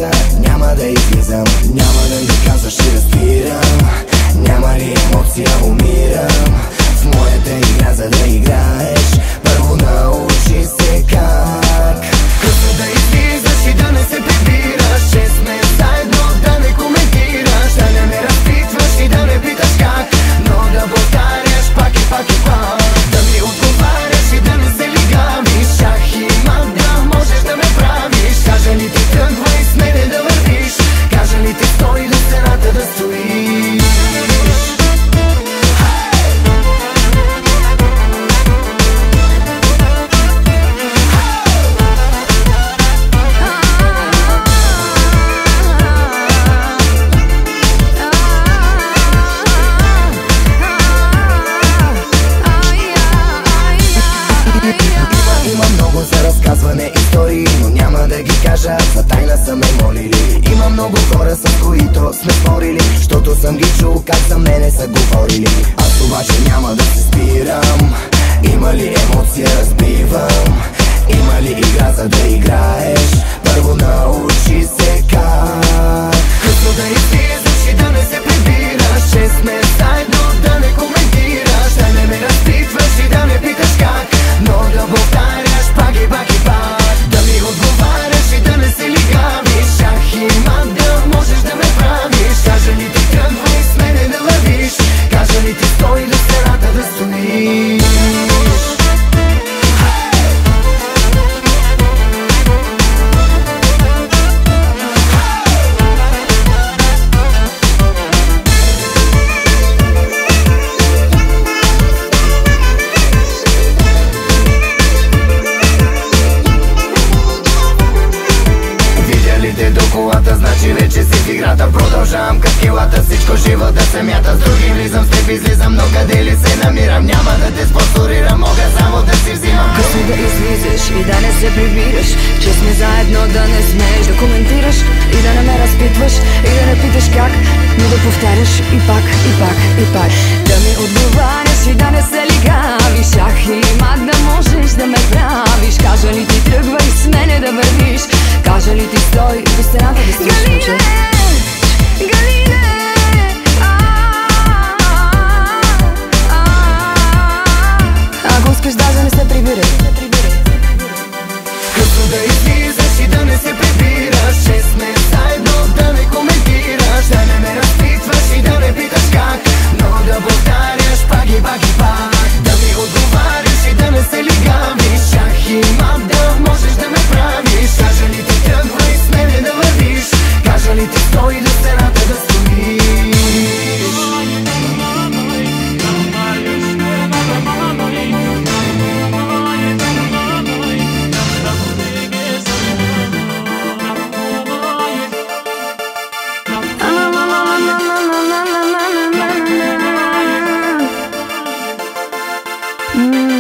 улица няма да излизам. Няма да ми казваш и разбирам. Няма ли емоция, умирам. В моята игра, за да играеш, първо научи се как. Късно да излизаш и да не се прибираш, че сме заедно, да не коментираш, да не ме разпитваш и да не питаш как, но да повтаряш пак и пак и пак. Да ми отговаряш и да не се лигавиш. Шах и мат, да можеш да ме правиш. Кажа ли ти тръгвай с мене да вървиш, кажа ли ти стой до стената да стоиш. Има много за разказване истории, но няма да ги кажа, за тайна са ме молили. Има много хора, с които сме спорили, защото съм ги чул как за мене са говорили. Аз обаче няма да се спирам. Има ли емоция, разбивам. Има ли игра, за да играеш, първо научи се как. Късно да излизаш и да не се прибираш, че сме заедно, да не коментираш, да не ме разпитваш и да не питаш как, но да повтаряш пак и пак и пак. Да ми отговаряш и да не се лигавиш. Шах и мат, да можеш да ме правиш. Кажа ли ти тръгвай с мене да вървиш, кажа ли ти стой до стената да стоиш. До колата, значи вече си в играта. Продължавам като килата, всичко живо да се мята. С други влизам, с теб излизам, но къде ли се намирам? Няма да те спонсорирам, мога само да си взимам. Късно да излизаш и да не се прибираш, че сме заедно, да не смееш да коментираш и да не ме разпитваш и да не питаш как, но да повтаряш и пак, и пак, и пак. Да ми отговаряш и да не се лигавиш. Шах и мат, да можеш да ме правиш. Кажа ли ти тръгвай с мене да вървиш, кажа ли ти стой до стената да стоиш, момче. Галине, ако искаш даже не се прибирай. Късно да излизаш и да не се прибираш, че сме заедно, да не коментираш, да не ме разпитваш и да не питаш как, но да повтаряш пак и пак и пак. Да ми отговаряш и да не се лигавиш. Шах и мат, да можеш да ме правиш. Кажа ли ти тръгвай с мене да вървиш, кажа ли ти стой до стената да стоиш. Mm-hmm.